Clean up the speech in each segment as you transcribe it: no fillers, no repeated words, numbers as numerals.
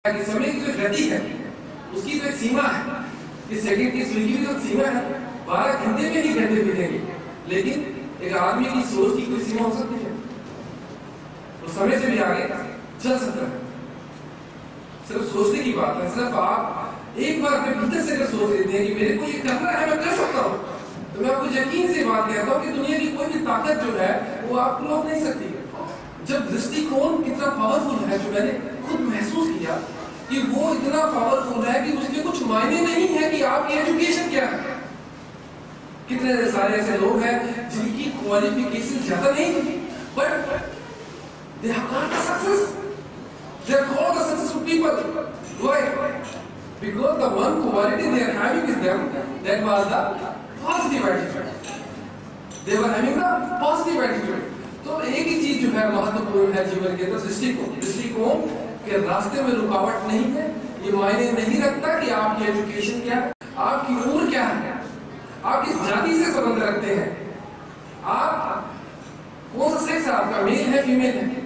कि समय की जो गति है उसकी तो एक सीमा है। इस सेकंड की स्विंग की भी तो सीमा है। 12 घंटे में ही घंटे बीतेंगे, लेकिन एक आदमी की सोच की कोई सीमा हो सकती है? तो समय से भी आगे चल सकता है। सिर्फ सोचने की बात है। सिर्फ आप एक बार अपने भीतर से अगर सोच लेते हैं कि मेरे को ये करना है, मैं कर सकता हूं, तो मैं आपको यकीन से बात कहता हूं कि दुनिया की कोई भी ताकत जो है वो आपको रोक नहीं सकती। जब दृष्टिकोण कितना पावरफुल है, जो मैंने खुद महसूस किया कि वो इतना पावरफुल है कि उसके कुछ मायने नहीं है कि आपकी एजुकेशन क्या है। कितने सारे ऐसे लोग हैं जिनकी क्वालिफिकेशन ज्यादा नहीं थी, but they have got the success, they are called the successful people. Why? Because the one quality they are having with them, that was the positive attitude. They were having the positive attitude. तो एक ही चीज जो है महत्वपूर्ण है जीवन के अंदर, दृष्टिकोण। दृष्टिकोण के रास्ते में रुकावट नहीं है। ये मायने नहीं रखता कि आपकी एजुकेशन क्या है, आपकी उम्र क्या है, आप किस जाति से संबंध रखते हैं, आप कौन सा सेक्स है आपका, मेल है फीमेल है,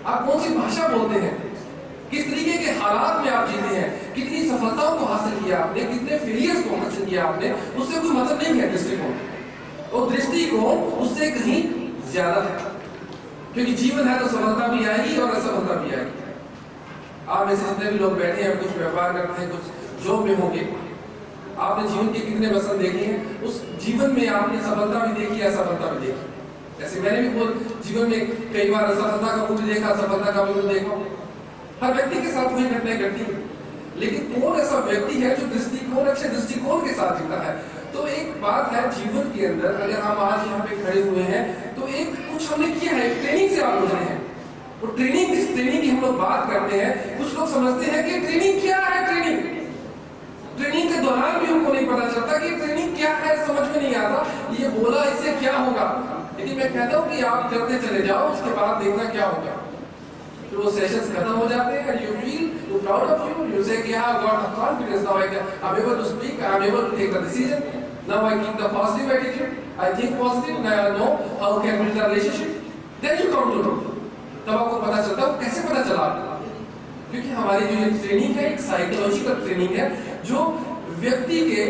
आप कौन सी भाषा बोलते हैं, किस तरीके के हालात में आप जीते हैं, कितनी सफलताओं को हासिल किया आपने, कितने फेलियर्स को हासिल किया आपने, उससे कोई मतलब नहीं है दृष्टिकोण। और दृष्टिकोण उससे कहीं ज्यादा है, क्योंकि जीवन है तो सफलता भी आएगी और असफलता भी आएगी। आप ऐसे जितने भी लोग बैठे हैं, कुछ व्यापार करते हैं, कुछ जॉब में होंगे, आपने जीवन के कितने मसले देखे हैं, उस जीवन में आपने सफलता भी देखी, असफलता भी देखी। जैसे मैंने भी खुद जीवन में कई बार असफलता का मुझे देखा, सफलता का भी देखा। हर व्यक्ति के साथ वही घटनाएं घटती है, लेकिन कौन ऐसा व्यक्ति है जो दृष्टिकोण, अच्छे दृष्टिकोण के साथ जीता है? तो एक बात है जीवन के अंदर, अगर हम आज यहाँ पे खड़े हुए हैं तो एक कुछ हमने किया है, ट्रेनिंग से आप गुजरे हैं। वो ट्रेनिंग, इस ट्रेनिंग की हम लोग बात करते हैं। कुछ लोग समझते हैं कि ट्रेनिंग क्या है। ट्रेनिंग के दौरान भी उनको नहीं पता चलता कि ट्रेनिंग क्या है, समझ में नहीं आता ये बोला इससे क्या होगा। लेकिन मैं कहता हूँ कि आप करते चले जाओ, उसके बाद देखना क्या होगा। फिर वो सेशंस खत्म हो जाते हैं, you feel you proud of you, you say yeah, I got the confidence, now I'm able to speak, I'm able to take the decision, now I keep the positive attitude, I think positive, now I know how can build the relationship, then you come to know। तब आपको पता चलता है। वो कैसे पता चला? क्योंकि हमारी जो ये ट्रेनिंग है एक साइकोलॉजिकल ट्रेनिंग है, जो व्यक्ति के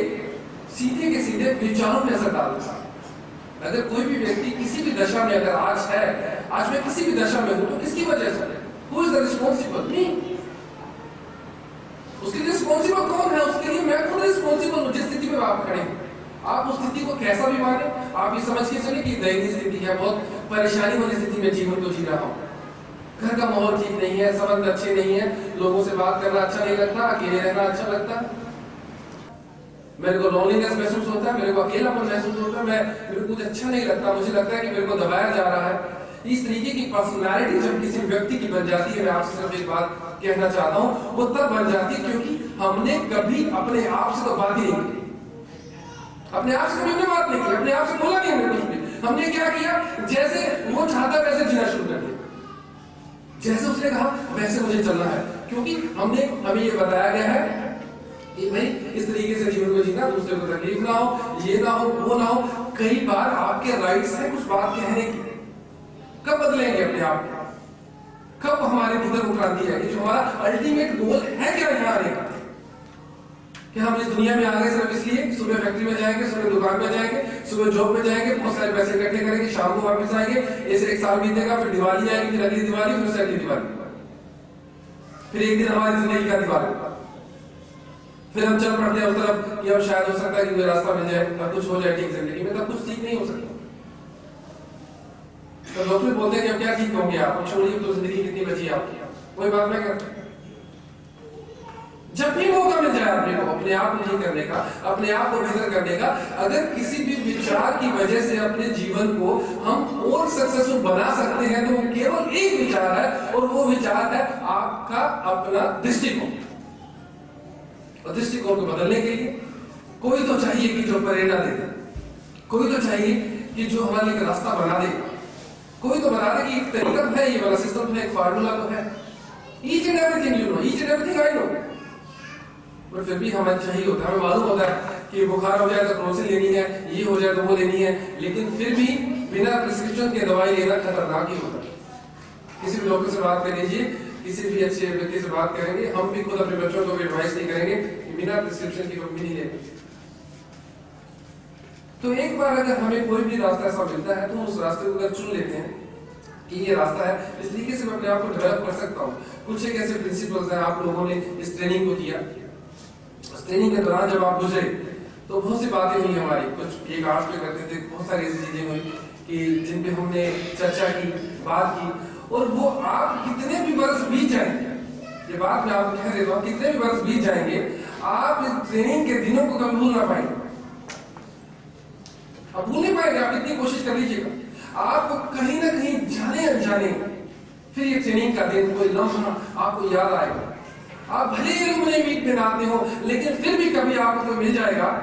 सीधे विचारों में असर डालता है। अगर कोई भी व्यक्ति किसी भी दशा में अगर आज मैं किसी भी दशा में हूं, तो किसकी वजह से? Who is the responsible? Me। उसके लिए रिस्पॉन्सिबल कौन है? उसके लिए मैं खुद रिस्पॉन्सिबल हूं। जिस स्थिति में आप खड़े हैं, आप उस स्थिति को कैसा भी माने, आप ये समझ के चले कि दयनीय स्थिति है, बहुत परेशानी वाली स्थिति में जीवन को जी रहा हूं, घर का माहौल ठीक नहीं है, संबंध अच्छे नहीं है, लोगों से बात करना अच्छा नहीं लगता, अकेले रहना अच्छा लगता है, मेरे को लोनलीनेस महसूस होता है, मेरे को अकेलापन महसूस होता है, मेरे को कुछ अच्छा नहीं लगता, मुझे लगता है कि मेरे को दबाया जा रहा है। इस तरीके की पर्सनालिटी जब किसी व्यक्ति की बन जाती है, मैं आपसे सिर्फ एक बात कहना चाहता हूं, वो तब बन जाती है क्योंकि हमने कभी अपने आप से तो बात ही नहीं की, अपने आप से कभी हमने बात नहीं की, अपने आप से बोला नहीं हमने कुछ भी। हमने क्या किया? जैसे वो चाहता वैसे जीना शुरू कर दिया, जैसे उसने कहा वैसे मुझे चलना है, क्योंकि हमें ये बताया गया है कि भाई इस तरीके से जीवन को जीना, दूसरे को तकलीफ ना हो, ये ना हो, वो ना हो। कई बार आपके राइट्स है कुछ बात कहने की। कब बदलेंगे अपने आप? कब हमारे भीतर वो क्रांति आएगी? जो हमारा अल्टीमेट गोल है क्या यहाँ आने का? कि हम इस दुनिया में आ गए सिर्फ इसलिए कि सुबह फैक्ट्री में जाएंगे, सुबह दुकान में जाएंगे, सुबह जॉब में जाएंगे, बहुत सारे पैसे इकट्ठे करेंगे, शाम को वापस आएंगे, ऐसे एक साल बीतेगा, फिर दिवाली आएगी, फिर अगली दिवाली, फिर अगली दिवाली, फिर एक दिन हमारी जिंदगी का दिवाली, फिर हम चल पड़ते हैं उस तरफ कि अब शायद हो सकता है कि कोई रास्ता मिल जाए, अब कुछ हो जाए ठीक जिंदगी में। तब कुछ ठीक नहीं हो सकता। तो लोग बोलते हैं कि अब क्या ठीक होंगे आप, छोड़िए तो जिंदगी कितनी बची आपकी। वही बात मैं करता हूं, जब भी मौका मिल जाए अपने को अपने आप को ठीक करने का, अपने आप को बेहतर करने का, अगर किसी भी विचार की वजह से अपने जीवन को हम और सक्सेसफुल बना सकते हैं, तो वो केवल एक विचार है, और वो विचार है आपका अपना दृष्टिकोण। और दृष्टिकोण को बदलने के लिए कोई तो चाहिए कि जो प्रेरणा दे, कोई तो चाहिए कि जो हमारे लिए रास्ता बना दे, कोई तो बता दे कि एक तरीका है, ये वाला सिस्टम है, एक फार्मूला तो है। Each and everything you know, each and everything I know, पर फिर भी हमें चाहिए होता है, हमें मालूम होता है कि बुखार हो जाए तो क्रोसिन लेनी है, ये हो जाए तो वो लेनी है, लेकिन फिर भी बिना प्रिस्क्रिप्शन के दवाई लेना खतरनाक ही होता है। किसी भी डॉक्टर से बात कर लीजिए किसी भी अच्छे व्यक्ति से बात करेंगे, हम भी खुद अपने बच्चों को भी एडवाइस नहीं करेंगे कि बिना प्रिस्क्रिप्शन की कभी नहीं लेंगे। तो एक बार अगर हमें कोई भी रास्ता ऐसा मिलता है तो उस रास्ते को अगर चुन लेते हैं कि ये रास्ता है, इस तरीके से मैं अपने आप को डेवलप कर सकता हूँ। कुछ एक ऐसे प्रिंसिपल्स हैं, आप लोगों ने इस ट्रेनिंग को किया, उस ट्रेनिंग के दौरान जब आप गुजरे तो बहुत सी बातें हुई हमारी, कुछ एक आर्ट्स पे करते थे, बहुत सारी ऐसी चीजें हुई कि जिन पे हमने चर्चा की, बात की, और वो आप कितने भी बरस बीत जाएंगे, ये बात मैं आपको कह देता हूँ, कितने भी बरस बीत जाएंगे, आप इस ट्रेनिंग के दिनों को कभी भूल ना पाएंगे। आप भूल नहीं पाएंगे, आप इतनी कोशिश कर लीजिएगा। आपको कहीं ना कहीं जाने अनजाने फिर ये ट्रेनिंग का दिन, कोई लम्हा आपको याद आएगा। आप भले ही रुकने मीट में आते हो, लेकिन फिर भी कभी आपको मिल जाएगा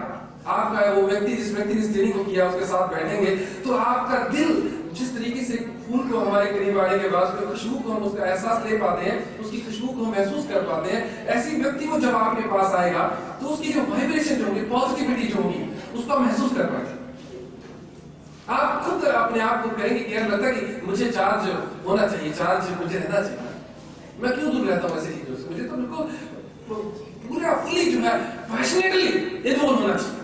आपका वो व्यक्ति, जिस व्यक्ति ने इस ट्रेनिंग को किया, उसके साथ बैठेंगे तो आपका दिल जिस तरीके से फूल को हमारे करीब आने के बाद उसकी खुशबू को हम उसका एहसास ले पाते हैं, उसकी खुशबू को हम महसूस कर पाते हैं, ऐसी व्यक्ति को जब आपके पास आएगा तो उसकी जो वाइब्रेशन जो होगी, पॉजिटिविटी जो होगी, उसको महसूस कर पाते हैं। आप खुद अपने आप को कहेंगे कि यार लगता है कि मुझे चार्ज होना चाहिए, चार्ज मुझे रहना चाहिए, मैं क्यों दूर रहता हूँ ऐसी चीजों से, मुझे तो बिल्कुल पूरा फुली जो है पैशनेटली इन्वॉल्व होना चाहिए।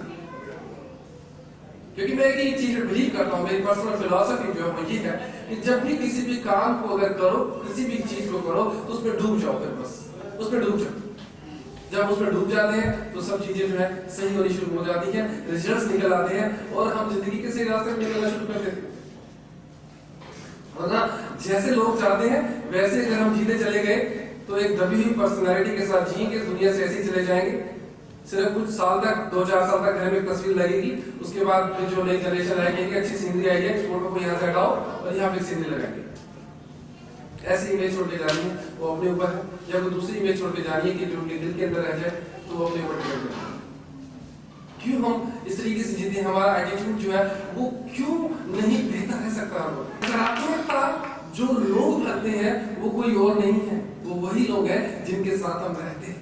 क्योंकि मैं एक चीज में बिलीव करता हूँ, मेरी पर्सनल फिलॉसफी जो है वो ये है कि जब भी किसी भी काम को अगर करो, किसी भी चीज को करो तो उसमें डूब जाओ, फिर बस उसमें डूब जाओ। जब उसमें डूब जाते हैं तो सब चीजें जो है सही होनी शुरू हो जाती है, रिजल्ट्स निकल आते हैं और हम जिंदगी के सही रास्ते में निकलना शुरू कर देते हैं। और ना जैसे लोग चाहते हैं वैसे अगर हम जीते चले गए तो एक दबी हुई पर्सनैलिटी के साथ जिएंगे, दुनिया से ऐसे ही चले जाएंगे। सिर्फ कुछ साल तक, 2-4 साल तक घर में एक तस्वीर लगेगी, उसके बाद फिर जो नई जनरेशन आएगी, अच्छी सीनरी आई है, फोटो को यहाँ से हटाओ और यहाँ पे सीनरी लगाएंगे। ऐसी इमेज छोड़ के जानी है वो अपने ऊपर है, या कोई दूसरी इमेज छोड़ के जानी है कि जो उनके दिल के अंदर रह जाए तो वो अपने ऊपर डिपेंड करता है। क्यों हम इस तरीके से जीते, हमारा एटीट्यूड जो है वो क्यों नहीं बेहतर रह सकता है? सकारात्मकता जो लोग भरते हैं वो कोई और नहीं है, वो वही लोग हैं जिनके साथ हम रहते हैं।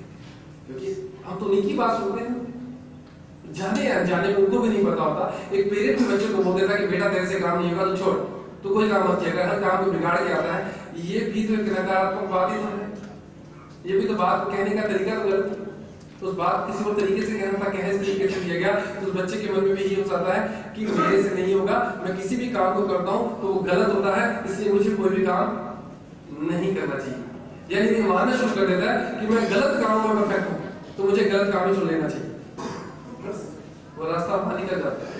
क्योंकि हम तो उनकी बात सुनते हैं, जाने अनजाने में उनको भी नहीं पता होता। एक पेरेंट भी बच्चे को बोल देता कि बेटा तेरे से काम नहीं होगा तो छोड़, तो कोई काम मत किया, हर काम को बिगाड़ के आता है। ये भी तो एक नकारात्मक बात ही है, ये भी तो बात कहने का तरीका तो गलत है। तो उस बात किसी और तरीके से कहना था, इस तरीके से किया गया तो उस बच्चे के मन में भी ये हो जाता है कि मेरे से नहीं होगा, मैं किसी भी काम को करता हूं तो वो गलत होता है, इसलिए मुझे कोई भी काम नहीं करना चाहिए। यानी ये मानना शुरू कर देता है कि मैं गलत कामों में परफेक्ट हूं तो मुझे गलत काम ही चुन लेना चाहिए। बस वो रास्ता वहां निकल जाता है,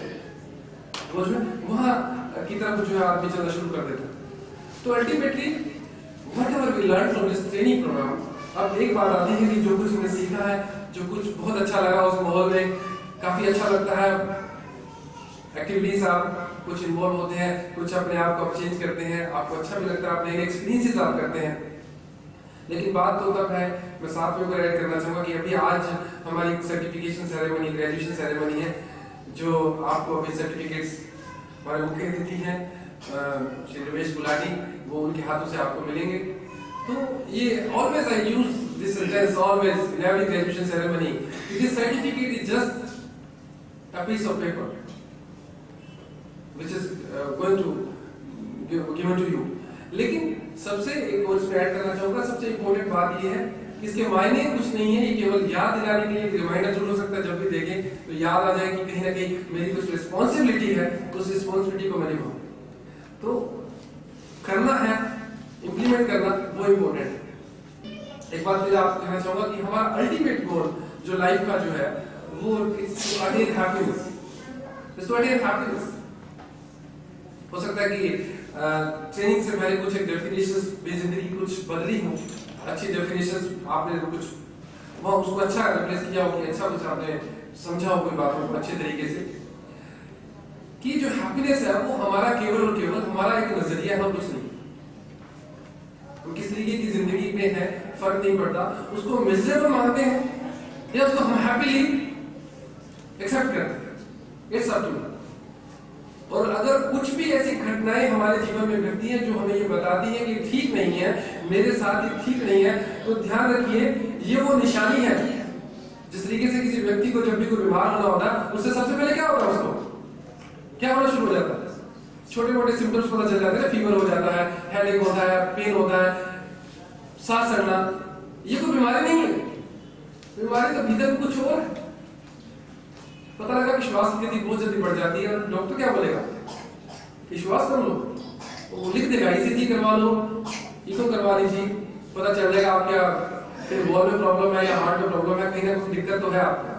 वो जो वहां की तरफ जो है आदमी चलना शुरू कर देता है। तो ultimately whatever we learn from this training program, अब एक बात आती है कि जो कुछ हमने सीखा है, जो कुछ बहुत अच्छा लगा उस माहौल में, काफी अच्छा लगता है, एक्टिविटीज आप कुछ इन्वॉल्व होते हैं, कुछ अपने आप को चेंज करते हैं, आपको अच्छा भी लगता है, आप नए एक्सपीरियंसेस आप करते हैं। लेकिन बात तो तब है, मैं साथ में ऐड करना चाहूंगा कि अभी आज हमारी सर्टिफिकेशन सेरेमनी, ग्रेजुएशन सेरेमनी है, जो आपको अभी सर्टिफिकेट्स हमारे मुख्य अतिथि हैं श्री रमेश गुलाटी, वो उनके हाथों से आपको मिलेंगे। तो ये always I use this sentence always in every graduation ceremony, this certificate is just a piece of paper which is going to given to you। लेकिन सबसे एक और इसमें ऐड करना चाहूंगा, सबसे इम्पोर्टेंट बात ये है कि इसके मायने कुछ नहीं है, ये केवल याद दिलाने के लिए एक रिमाइंडर जरूर हो सकता है, जब भी देखें तो याद आ जाए कि कहीं ना कहीं मेरी कुछ रिस्पॉन्सिबिलिटी है, उस रिस्पॉन्सिबिलिटी को मैं निभाऊं। तो करना है, इंप्लीमेंट करना, वो इम्पोर्टेंट है। एक बात फिर आपको कहना चाहूंगा कि हमारा अल्टीमेट गोल जो लाइफ का जो है वो it's to attain happiness, it's to attain happiness. हो सकता है कि ट्रेनिंग से पहले कुछ एक डेफिनेशंस मेरी जिंदगी कुछ बदली हो, अच्छी डेफिनेशंस आपने कुछ वो उसको अच्छा रिप्लेस किया हो, कि अच्छा कुछ आपने समझा हो कोई बातों को अच्छे तरीके से, कि जो हैप्पीनेस है वो हमारा केवल और केवल हमारा एक नजरिया है, कुछ नहीं। हम किस तरीके की जिंदगी में है फर्क नहीं पड़ता, उसको मिजरेबल मानते हैं या उसको हम हैप्पीली एक्सेप्ट करते हैं, इट्स अप टू। और अगर कुछ भी ऐसी घटनाएं हमारे जीवन में घटती हैं जो हमें ये बताती हैं कि ठीक नहीं है, मेरे साथ ये ठीक नहीं है, तो ध्यान रखिए ये वो निशानी है। जिस तरीके से किसी व्यक्ति को जब भी कोई बीमार होना होता है, उससे सबसे पहले क्या होता है, उसको क्या होना शुरू हो जाता है, छोटे मोटे सिम्टम्स पता चल जाते हैं, फीवर हो जाता है, हेडेक होता है, पेन होता है, सांस चढ़ना, ये कोई बीमारी नहीं है। बीमारी तो भीतर में कुछ और है। पता लगा कि श्वास की गति बहुत जल्दी बढ़ जाती है, और डॉक्टर क्या बोलेगा कि श्वास कम लो, वो लिख देगा ईसीजी करवा लो, इको करवा लीजिए, पता चल जाएगा आप क्या फिर वॉल में प्रॉब्लम है या हार्ट में प्रॉब्लम है, कहीं ना कहीं दिक्कत तो है आपका।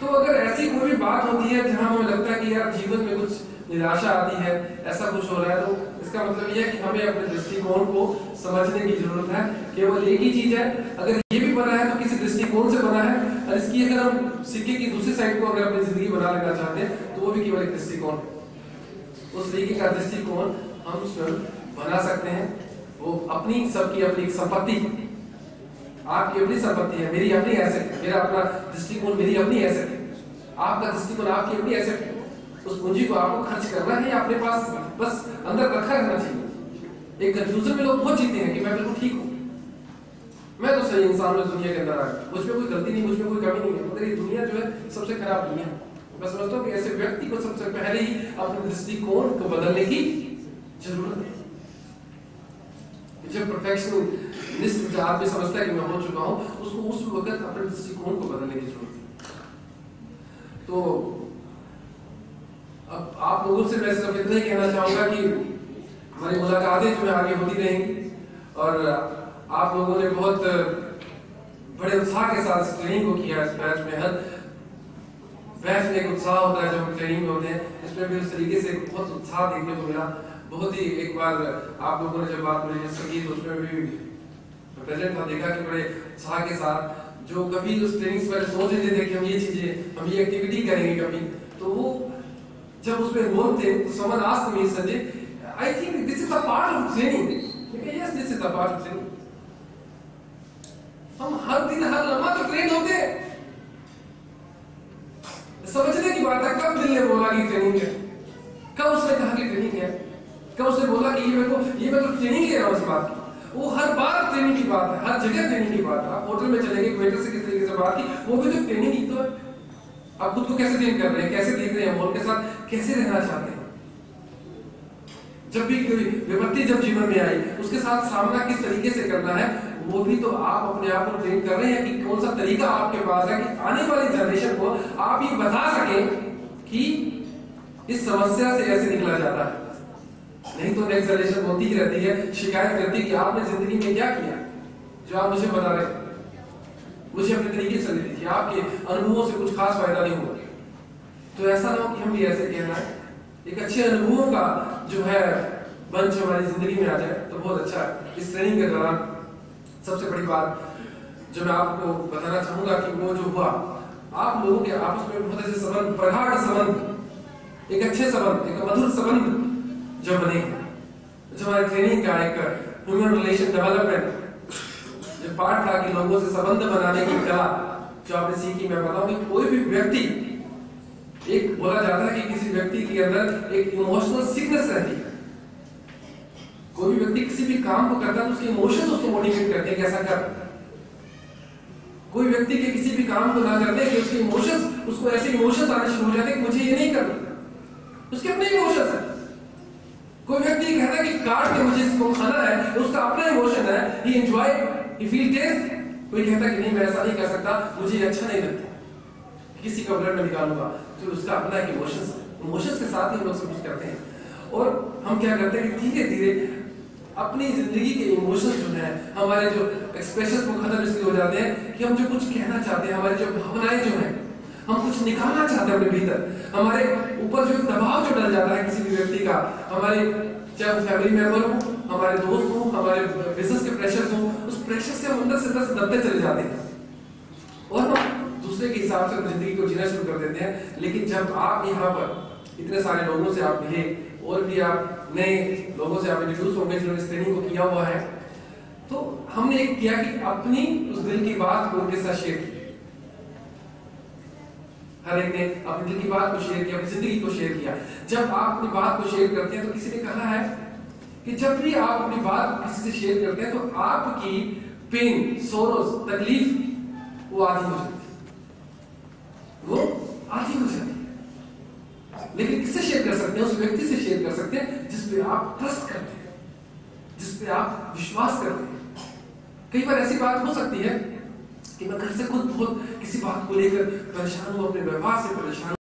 तो अगर ऐसी कोई भी बात होती है जहां हमें लगता है कि यार जीवन में कुछ निराशा आती है, ऐसा कुछ हो रहा है, तो इसका मतलब यह है कि हमें अपने दृष्टिकोण को समझने की जरूरत है। केवल एक ही चीज है, अगर ये भी बना है तो किसी दृष्टिकोण से बना है, और इसकी अगर हम सिक्के की दूसरी साइड को अगर अपनी जिंदगी बना लेना चाहते हैं तो वो भी केवल एक दृष्टिकोण है। उस तरीके का दृष्टिकोण हम स्वयं बना सकते हैं। वो अपनी सबकी अपनी एक संपत्ति, आपकी अपनी संपत्ति है, मेरी अपनी एसेट है, मेरा अपना दृष्टिकोण मेरी अपनी एसेट है, आपका दृष्टिकोण आपकी अपनी एसेट है। उस पूंजी को आपको खर्च करना है या अपने पास बस अंदर रखा रहना चाहिए। एक कंफ्यूजन में लोग बहुत जीते हैं कि मैं बिल्कुल ठीक हूँ, मैं तो सही इंसान इस दुनिया के अंदर आया, मुझ में कोई गलती नहीं, मुझ में कोई कमी नहीं है, मगर ये दुनिया जो है सबसे खराब दुनिया है। मैं समझता हूँ कि ऐसे व्यक्ति को सबसे पहले ही अपने दृष्टिकोण को बदलने की जरूरत है। जब परफेक्शनिस्ट आदमी समझता है कि मैं हो चुका हूं, उसको उस वक्त अपने दृष्टिकोण को बदलने की जरूरत है। तो अब आप लोगों से मैं सिर्फ इतना ही कहना चाहूंगा कि हमारी मुलाकातें जो है आगे होती रहेंगी, और आप लोगों ने बहुत बड़े उत्साह के साथ इस ट्रेनिंग को किया। इस बैच में हर बैच में एक उत्साह होता है जब हम ट्रेनिंग में होते हैं, इसमें भी उस तरीके से बहुत उत्साह देखने को मिला। बहुत ही एक बार आप लोगों ने जब बात मुझे सकी तो उसमें भी प्रेजेंट था, देखा कि बड़े उत्साह के साथ जो कभी उस ट्रेनिंग से पहले सोच रहे थे कि हम ये चीजें हम ये एक्टिविटी करेंगे कभी, तो वो जब उसमें इन्वॉल्व थे तो someone asked me, Sanjay I think this is a part of training. Yes, this is a part of training. हम हर दिन हर लम्हा तो ट्रेन होते हैं। समझने की बात है, कब दिल ने बोला कि ट्रेनिंग है, कब उसने कहा कि ट्रेनिंग है, कब उसने बोला कि ये मेरे को ट्रेनिंग ले रहा हूं इस बात की। वो हर बार ट्रेनिंग की बात है, हर जगह ट्रेनिंग की बात है। आप होटल में चलेंगे, वेटर से किस तरीके से बात की, वो भी तो ट्रेनिंग ही तो है। आप खुद को कैसे ट्रेन कर रहे हैं, कैसे देख रहे हैं, माहौल के साथ कैसे रहना चाहते हैं। जब भी कोई विपत्ति जब जीवन में आई, उसके साथ सामना किस तरीके से करना है, वो भी तो आप अपने आप को ट्रेन कर रहे हैं कि कौन सा तरीका आपके पास है कि आने वाली जनरेशन को आप ये बता सकें कि इस समस्या से ऐसे निकला जाता है। नहीं तो नेक्स्ट जनरेशन होती ही रहती है, शिकायत करती है कि आपने जिंदगी में क्या किया जो आप मुझे बता रहे, मुझे अपने तरीके से लेती थी, आपके अनुभवों से कुछ खास फायदा नहीं हुआ। तो ऐसा ना हो कि हम भी ऐसे कहना है। एक अच्छे अनुभवों का जो है मंच हमारी जिंदगी में आ जाए तो बहुत अच्छा है। इस ट्रेनिंग के दौरान सबसे बड़ी बात जो मैं आपको बताना चाहूंगा कि वो जो हुआ, आप लोगों के आपस में बहुत अच्छे संबंध, प्रगाढ़ संबंध, एक अच्छे संबंध, एक मधुर संबंध जो बने, जो हमारे ट्रेनिंग का एक ह्यूमन रिलेशन डेवलपमेंट जो पार्ट था कि लोगों से संबंध बनाने की कला जो आपने सीखी। मैं बताऊं कि कोई भी व्यक्ति, एक बोला जाता है कि किसी व्यक्ति के अंदर एक इमोशनल सिकनेस रहती है। कोई भी व्यक्ति किसी भी काम को करता है तो उसके इमोशंस उसको मोटिवेट करते हैं कि ऐसा कर। कोई व्यक्ति के किसी भी काम को ना करते कि उसके इमोशंस, उसको ऐसे इमोशंस आने शुरू हो जाते हैं कि मुझे ये नहीं करना, उसके अपने इमोशंस है। कोई व्यक्ति कहता है कि काट के मुझे इसको खाना है, उसका अपना इमोशन है, ही एंजॉय, ही फील टेस्ट। कोई कहता कि नहीं मैं ऐसा नहीं कर सकता, मुझे अच्छा नहीं लगता, किसी का ब्लड में निकालूंगा, तो उसका अपना एक इमोशंस है। इमोशंस के साथ ही हम लोग सब कुछ करते हैं। और हम क्या करते हैं कि धीरे धीरे अपनी जिंदगी के इमोशंस जो है, हमारे जो एक्सप्रेशन वो खत्म इसलिए हो जाते हैं कि हम जो कुछ कहना चाहते हैं, हमारी जो भावनाएं जो है, हम कुछ निकालना चाहते हैं अपने भीतर, हमारे ऊपर जो दबाव जो डल जाता है किसी भी व्यक्ति का, हमारे चाहे फैमिली मेंबर हो, हमारे दोस्त हो, हमारे बिजनेस के प्रेशर हो, उस प्रेशर से हम अंदर से दबते चले जाते हैं और हम दूसरे के हिसाब से जिंदगी को जीना शुरू कर देते हैं। लेकिन जब आप यहाँ पर इतने सारे लोगों से आप मिले और भी आप नए लोगों से आप इंट्रोड्यूस होंगे जिन्होंने इस ट्रेनिंग को किया हुआ है, तो हमने एक किया कि अपनी उस दिल की बात को उनके साथ शेयर की। हर एक ने अपनी दिल की बात को शेयर किया, अपनी जिंदगी को शेयर किया। जब आप अपनी बात को शेयर करते हैं तो किसी ने कहा है कि जब भी आप अपनी बात किसी से शेयर करते हैं तो आपकी पेन, सोरोस, तकलीफ वो आधी हो जाती है, वो आधी हो जाती है। लेकिन किससे शेयर कर सकते हैं? उस व्यक्ति से शेयर कर सकते हैं जिस पे आप ट्रस्ट करते हैं, जिस पे आप विश्वास करते हैं। कई बार ऐसी बात हो सकती है कि मैं घर से खुद बहुत किसी बात को लेकर परेशान हूं, अपने व्यवहार से परेशान